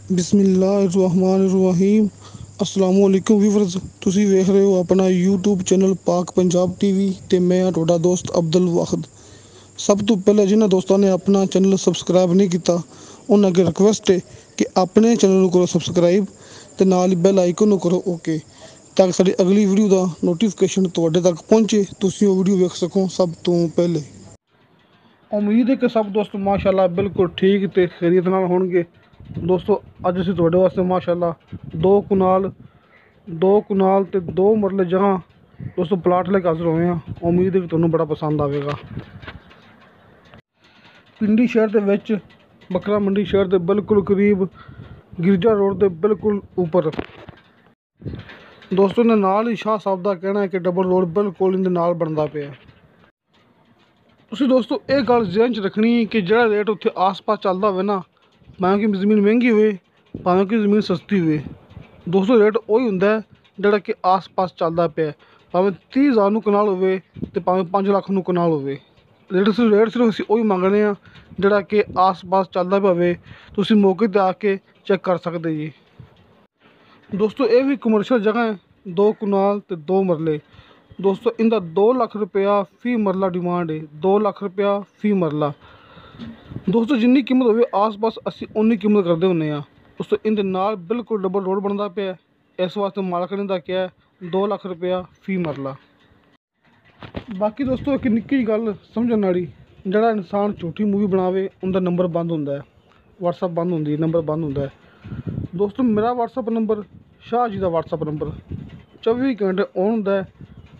बिस्मिल्लाहिर्रहमानिर्रहीम। अस्सलामु अलैकुम व्यूअर्स, ਤੁਸੀਂ ਵੇਖ ਰਹੇ ਹੋ ਆਪਣਾ YouTube ਚੈਨਲ ਪਾਕ ਪੰਜਾਬ ਟੀਵੀ ਤੇ ਮੈਂ ਹਾਂ ਤੁਹਾਡਾ ਦੋਸਤ ਅਬਦੁਲ ਵਾਹਿਦ। ਸਭ ਤੋਂ ਪਹਿਲਾਂ ਜਿਨ੍ਹਾਂ ਦੋਸਤਾਂ ਨੇ ਆਪਣਾ ਚੈਨਲ ਸਬਸਕ੍ਰਾਈਬ ਨਹੀਂ ਕੀਤਾ ਉਹਨਾਂ ਅੱਗੇ ਰਿਕੁਐਸਟ ਹੈ ਕਿ ਆਪਣੇ ਚੈਨਲ ਨੂੰ ਕਰੋ ਸਬਸਕ੍ਰਾਈਬ ਤੇ ਨਾਲ ਹੀ ਬੈਲ ਆਈਕਨ ਨੂੰ ਕਰੋ ਓਕੇ, ਤਾਂ ਕਿ ਸਾਡੀ ਅਗਲੀ ਵੀਡੀਓ ਦਾ ਨੋਟੀਫਿਕੇਸ਼ਨ ਤੁਹਾਡੇ ਤੱਕ ਪਹੁੰਚੇ, ਤੁਸੀਂ ਉਹ ਵੀਡੀਓ ਵੇਖ ਸਕੋ ਸਭ ਤੋਂ ਪਹਿਲੇ। ਉਮੀਦ ਹੈ ਕਿ ਸਭ ਦੋਸਤ ਮਾਸ਼ਾਅੱਲਾ ਬਿਲकुल ठीक ਤੇ ਖੈਰੀਅਤ ਨਾਲ ਹੋਣਗੇ। ਦੋਸਤੋ ਅੱਜ ਅਸੀਂ ਤੁਹਾਡੇ ਵਾਸਤੇ ਮਾਸ਼ਾਅੱਲਾ ਦੋ ਕਨਾਲ ਤੇ 2 ਮਰਲੇ ਜਗ੍ਹਾ ਦੋਸਤੋ ਪਲਾਟ ਲੈ ਕੇ ਹਾਜ਼ਰ ਹੋਏ ਹਾਂ। ਉਮੀਦ ਹੈ ਕਿ ਤੁਹਾਨੂੰ ਬੜਾ ਪਸੰਦ ਆਵੇਗਾ। ਪਿੰਡੀ ਸ਼ਹਿਰ ਦੇ ਵਿੱਚ ਬੱਕਰਾ ਮੰਡੀ ਸ਼ਹਿਰ ਦੇ ਬਿਲਕੁਲ ਕਰੀਬ ਗਿਰਜਾ ਰੋਡ ਦੇ ਬਿਲਕੁਲ ਉੱਪਰ ਦੋਸਤੋ, ਨੇ ਨਾਲ ਹੀ ਸ਼ਾਹ ਸਾਹਿਬ ਦਾ ਕਹਿਣਾ ਹੈ ਕਿ ਡਬਲ ਰੋਡ ਬਿਲਕੁਲ ਇਹਦੇ ਨਾਲ ਬਣਦਾ ਪਿਆ। ਤੁਸੀਂ ਦੋਸਤੋ ਇਹ ਗੱਲ ਜ਼ਿਹਨ 'ਚ ਰੱਖਣੀ ਕਿ ਜਿਹੜਾ ਰੇਟ ਉੱਥੇ ਆਸ-ਪਾਸ ਚੱਲਦਾ ਹੋਵੇ ਨਾ, ਭਾਵੇਂ ਕਿ ਜ਼ਮੀਨ ਮਹਿੰਗੀ ਹੋਵੇ ਭਾਵੇਂ ਕਿ ਜ਼ਮੀਨ ਸਸਤੀ ਹੋਵੇ, ਦੋਸਤੋ ਰੇਟ ਉਹੀ ਹੁੰਦਾ ਜਿਹੜਾ ਕਿ ਆਸ-ਪਾਸ ਚੱਲਦਾ ਪਿਆ। ਭਾਵੇਂ 30,000 ਨੂੰ ਕਨਾਲ ਹੋਵੇ ਅਤੇ ਭਾਵੇਂ 5 ਲੱਖ ਨੂੰ ਕਨਾਲ ਹੋਵੇ, ਰੇਟ ਸਿਰਫ ਅਸੀਂ ਉਹੀ ਮੰਗਣੇ ਆ ਜਿਹੜਾ ਕਿ ਆਸ-ਪਾਸ ਚੱਲਦਾ ਪਿਆ ਹੋਵੇ। ਤੁਸੀਂ ਮੌਕੇ 'ਤੇ ਆ ਕੇ ਚੈੱਕ ਕਰ ਸਕਦੇ ਜੀ। ਦੋਸਤੋ ਇਹ ਵੀ ਕਮਰਸ਼ੀਅਲ ਜਗ੍ਹਾ ਹੈ, 2 ਕਨਾਲ ਤੇ 2 ਮਰਲੇ। ਦੋਸਤੋ ਇਹਦਾ 2 ਲੱਖ ਰੁਪਇਆ ਫੀ ਮਰਲਾ ਡਿਮਾਂਡ ਹੈ, 2 ਲੱਖ ਰੁਪਇਆ ਫੀ ਮਰਲਾ। ਦੋਸਤੋ ਜਿੰਨੀ ਕੀਮਤ ਹੋਵੇ ਆਸ-ਪਾਸ ਅਸੀਂ ਉਨੀ ਕੀਮਤ ਕਰਦੇ ਹੁੰਦੇ ਹਾਂ। ਦੋਸਤੋ ਇਹਦੇ ਨਾਲ ਬਿਲਕੁਲ ਡਬਲ ਰੋਡ ਬਣਦਾ ਪਿਆ, ਇਸ ਵਾਸਤੇ ਮਾਲਕ ਨੇ ਦਾ ਕਿਹਾ 2 ਲੱਖ ਰੁਪਇਆ ਫੀ ਮਰਲਾ। ਬਾਕੀ ਦੋਸਤੋ ਇੱਕ ਨਿੱਕੀ ਜਿਹੀ ਗੱਲ ਸਮਝਣ ਵਾਲੀ, ਜਿਹੜਾ ਇਨਸਾਨ ਝੂਠੀ ਮੂਵੀ ਬਣਾਵੇ ਉਹਦਾ ਨੰਬਰ ਬੰਦ ਹੁੰਦਾ ਹੈ, ਵਟਸਐਪ ਬੰਦ ਹੁੰਦੀ, ਨੰਬਰ ਬੰਦ ਹੁੰਦਾ ਹੈ। ਦੋਸਤੋ ਮੇਰਾ ਵਟਸਐਪ ਨੰਬਰ ਸ਼ਾਹ ਜੀ ਦਾ ਵਟਸਐਪ ਨੰਬਰ 24 ਘੰਟੇ ਔਨ ਹੁੰਦਾ ਹੈ,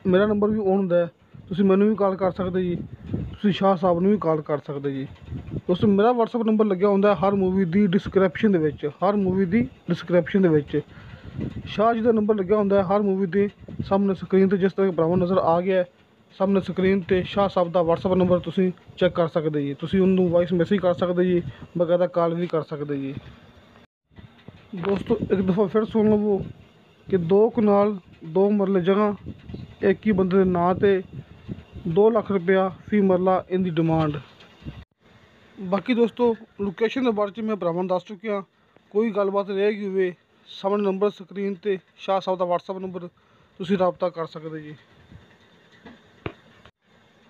ਮੇਰਾ ਨੰਬਰ ਵੀ ਔਨ ਹੁੰਦਾ ਹੈ। ਤੁਸੀਂ ਮੈਨੂੰ ਵੀ ਕਾਲ ਕਰ ਸਕਦੇ ਜੀ, ਤੁਸੀਂ ਸ਼ਾਹ ਸਾਹਿਬ ਨੂੰ ਵੀ ਕਾਲ ਕਰ ਸਕਦੇ ਜੀ। ਦੋਸਤੋ ਮੇਰਾ ਵਟਸਐਪ ਨੰਬਰ ਲੱਗਿਆ ਹੁੰਦਾ ਹਰ ਮੂਵੀ ਦੀ ਡਿਸਕ੍ਰਿਪਸ਼ਨ ਦੇ ਵਿੱਚ, ਸ਼ਾਹ ਜੀ ਦਾ ਨੰਬਰ ਲੱਗਿਆ ਹੁੰਦਾ ਹਰ ਮੂਵੀ ਦੇ ਸਾਹਮਣੇ ਸਕਰੀਨ 'ਤੇ। ਜਿਸ ਤਰ੍ਹਾਂ ਭਰਾਵਾਂ ਨਜ਼ਰ ਆ ਗਿਆ ਸਾਹਮਣੇ ਸਕਰੀਨ 'ਤੇ ਸ਼ਾਹ ਸਾਹਿਬ ਦਾ ਵਟਸਐਪ ਨੰਬਰ, ਤੁਸੀਂ ਚੈੱਕ ਕਰ ਸਕਦੇ ਜੀ। ਤੁਸੀਂ ਉਹਨੂੰ ਵਾਇਸ ਮੈਸੇਜ ਕਰ ਸਕਦੇ ਜੀ, ਬਕਾਇਦਾ ਕਾਲ ਵੀ ਕਰ ਸਕਦੇ ਜੀ। ਦੋਸਤੋ ਇੱਕ ਦਫਾ ਫਿਰ ਸੁਣ ਲਵੋ ਕਿ 2 ਕਨਾਲ 2 ਮਰਲੇ ਜਗ੍ਹਾ ਇੱਕ ਹੀ ਬੰਦੇ ਦੇ ਨਾਂ 'ਤੇ 2 ਲੱਖ ਰੁਪਇਆ ਫੀ ਮਰਲਾ ਇਹਦੀ ਡਿਮਾਂਡ। ਬਾਕੀ ਦੋਸਤੋ ਲੋਕੇਸ਼ਨ ਦੇ ਬਾਰੇ 'ਚ ਮੈਂ ਭਰਾਵਾਂ ਨੂੰ ਦੱਸ ਚੁੱਕਿਆ। ਕੋਈ ਗੱਲਬਾਤ ਰਹਿ ਗਈ ਹੋਵੇ ਸਾਹਮਣੇ ਨੰਬਰ ਸਕਰੀਨ 'ਤੇ ਸ਼ਾਹ ਸਾਹਿਬ ਦਾ ਵਟਸਐਪ ਨੰਬਰ, ਤੁਸੀਂ ਰਾਬਤਾ ਕਰ ਸਕਦੇ ਜੀ।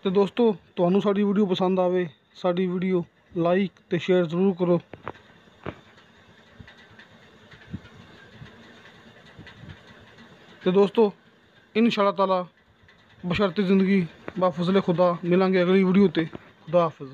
ਅਤੇ ਦੋਸਤੋ ਤੁਹਾਨੂੰ ਸਾਡੀ ਵੀਡੀਓ ਪਸੰਦ ਆਵੇ, ਸਾਡੀ ਵੀਡੀਓ ਲਾਈਕ ਅਤੇ ਸ਼ੇਅਰ ਜ਼ਰੂਰ ਕਰੋ। ਅਤੇ ਦੋਸਤੋ इंशाअल्लाह ताला बशर्ते ज़िंदगी बा फज़ल खुदा मिलेंगे अगली वीडियो ते। खुदा हाफिज़।